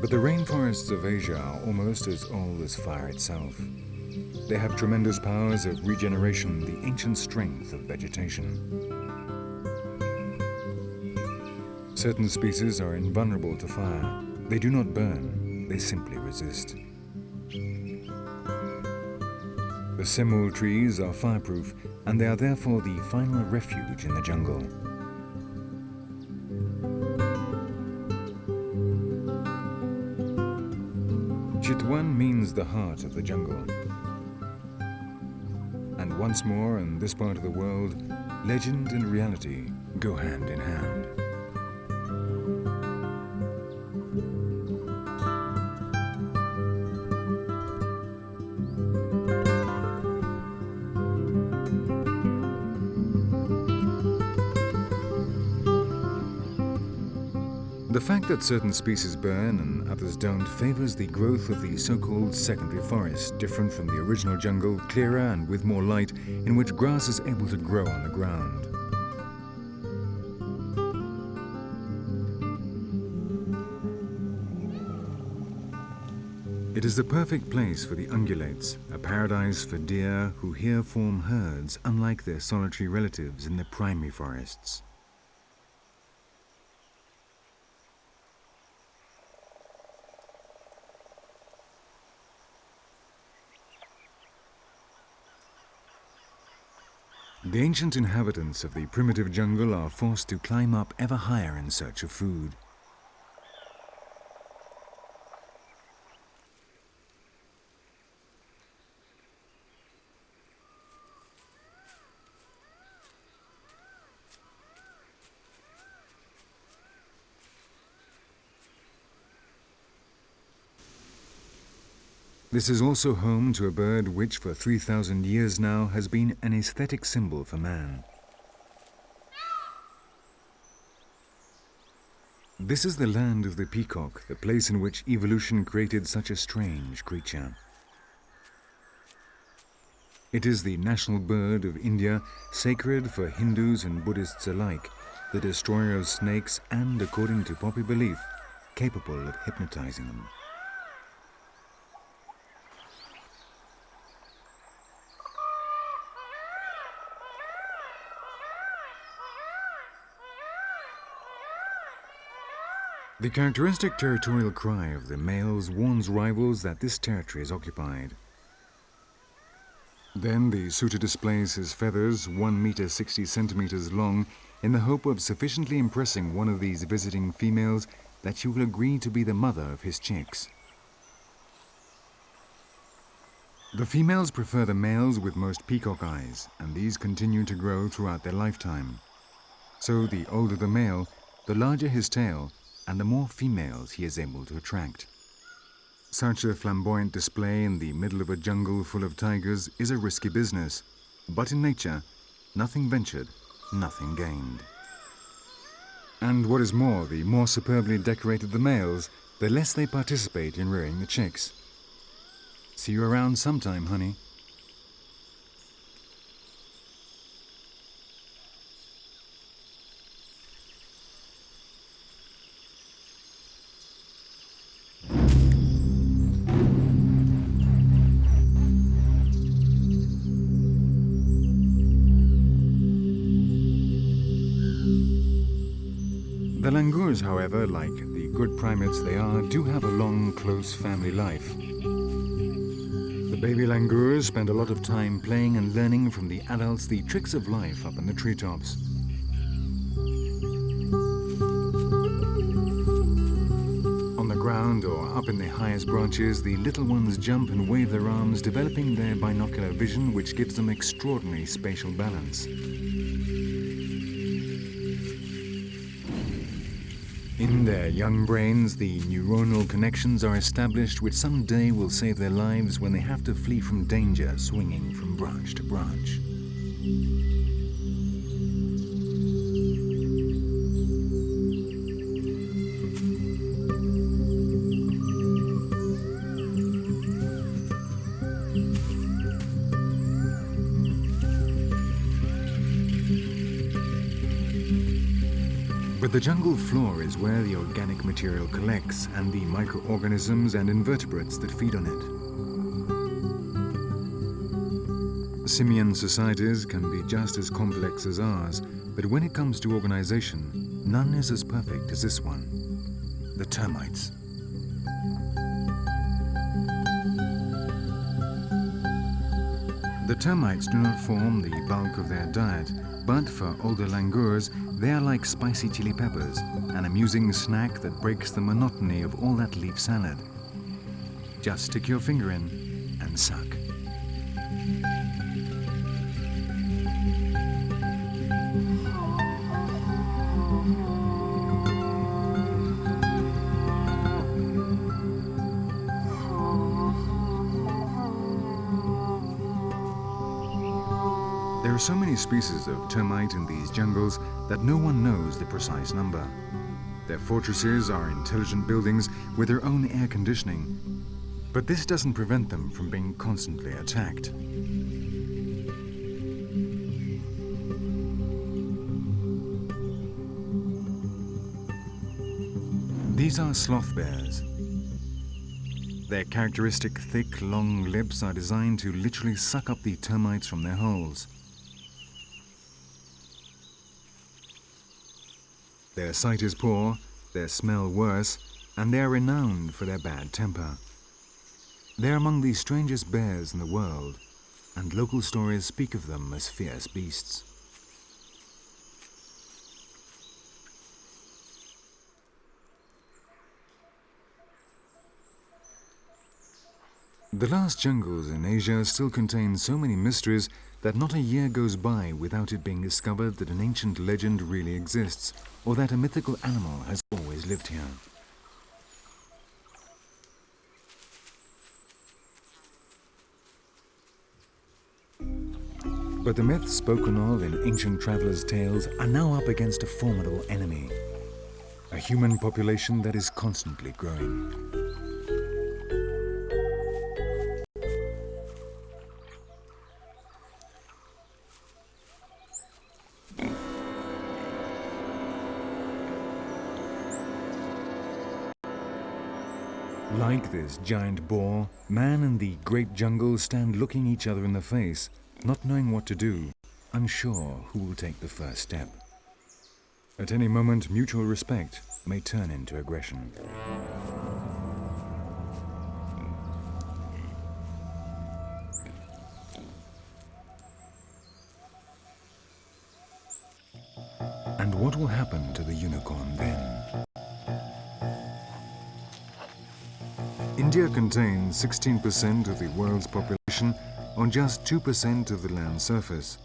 But the rainforests of Asia are almost as old as fire itself. They have tremendous powers of regeneration, the ancient strength of vegetation. Certain species are invulnerable to fire. They do not burn, they simply resist. The simul trees are fireproof, and they are therefore the final refuge in the jungle. Chitwan means the heart of the jungle. And once more, in this part of the world, legend and reality go hand in hand. The fact that certain species burn and others don't favors the growth of the so-called secondary forest, different from the original jungle, clearer and with more light, in which grass is able to grow on the ground. It is the perfect place for the ungulates, a paradise for deer who here form herds, unlike their solitary relatives in the primary forests. The ancient inhabitants of the primitive jungle are forced to climb up ever higher in search of food. This is also home to a bird which for 3,000 years now has been an aesthetic symbol for man. This is the land of the peacock, the place in which evolution created such a strange creature. It is the national bird of India, sacred for Hindus and Buddhists alike, the destroyer of snakes and, according to popular belief, capable of hypnotizing them. The characteristic territorial cry of the males warns rivals that this territory is occupied. Then the suitor displays his feathers 1 meter 60 centimeters long in the hope of sufficiently impressing one of these visiting females that she will agree to be the mother of his chicks. The females prefer the males with most peacock eyes, and these continue to grow throughout their lifetime. So the older the male, the larger his tail, and the more females he is able to attract. Such a flamboyant display in the middle of a jungle full of tigers is a risky business, but in nature, nothing ventured, nothing gained. And what is more, the more superbly decorated the males, the less they participate in rearing the chicks. See you around sometime, honey. The langurs, however, like the good primates they are, do have a long, close family life. The baby langurs spend a lot of time playing and learning from the adults the tricks of life up in the treetops. On the ground or up in the highest branches, the little ones jump and wave their arms, developing their binocular vision, which gives them extraordinary spatial balance. In their young brains, the neuronal connections are established which someday will save their lives when they have to flee from danger, swinging from branch to branch. But the jungle floor is where the organic material collects and the microorganisms and invertebrates that feed on it. Simian societies can be just as complex as ours, but when it comes to organization, none is as perfect as this one, the termites. The termites do not form the bulk of their diet, but for older langurs, they are like spicy chili peppers, an amusing snack that breaks the monotony of all that leaf salad. Just stick your finger in and suck. There are so many species of termite in these jungles that no one knows the precise number. Their fortresses are intelligent buildings with their own air conditioning, but this doesn't prevent them from being constantly attacked. These are sloth bears. Their characteristic thick, long lips are designed to literally suck up the termites from their holes. Their sight is poor, their smell worse, and they are renowned for their bad temper. They are among the strangest bears in the world, and local stories speak of them as fierce beasts. The last jungles in Asia still contain so many mysteries that not a year goes by without it being discovered that an ancient legend really exists, or that a mythical animal has always lived here. But the myths spoken of in ancient travelers' tales are now up against a formidable enemy, a human population that is constantly growing. Like this giant boar, man and the great jungle stand looking each other in the face, not knowing what to do, unsure who will take the first step. At any moment, mutual respect may turn into aggression. And what will happen to the unicorn then? India contains 16% of the world's population on just 2% of the land surface.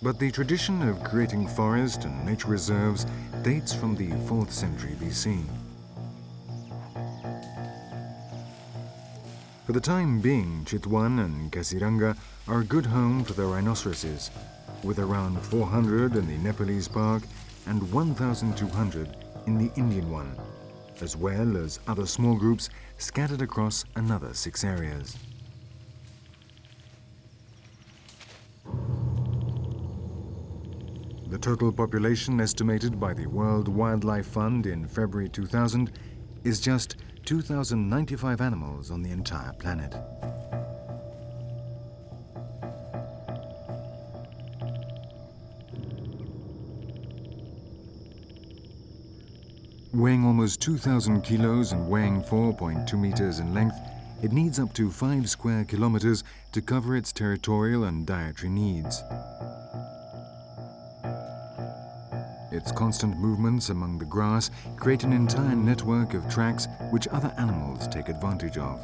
But the tradition of creating forest and nature reserves dates from the 4th century BC. For the time being, Chitwan and Kaziranga are a good home for the rhinoceroses, with around 400 in the Nepalese park and 1,200 in the Indian one, as well as other small groups scattered across another 6 areas. The total population estimated by the World Wildlife Fund in February 2000 is just 2,095 animals on the entire planet. Weighing almost 2,000 kilos and weighing 4.2 meters in length, it needs up to 5 square kilometers to cover its territorial and dietary needs. Its constant movements among the grass create an entire network of tracks which other animals take advantage of.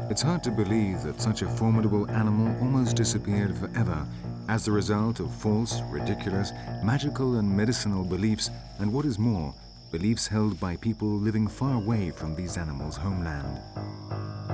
It's hard to believe that such a formidable animal almost disappeared forever as the result of false, ridiculous, magical and medicinal beliefs, and what is more, beliefs held by people living far away from these animals' homeland.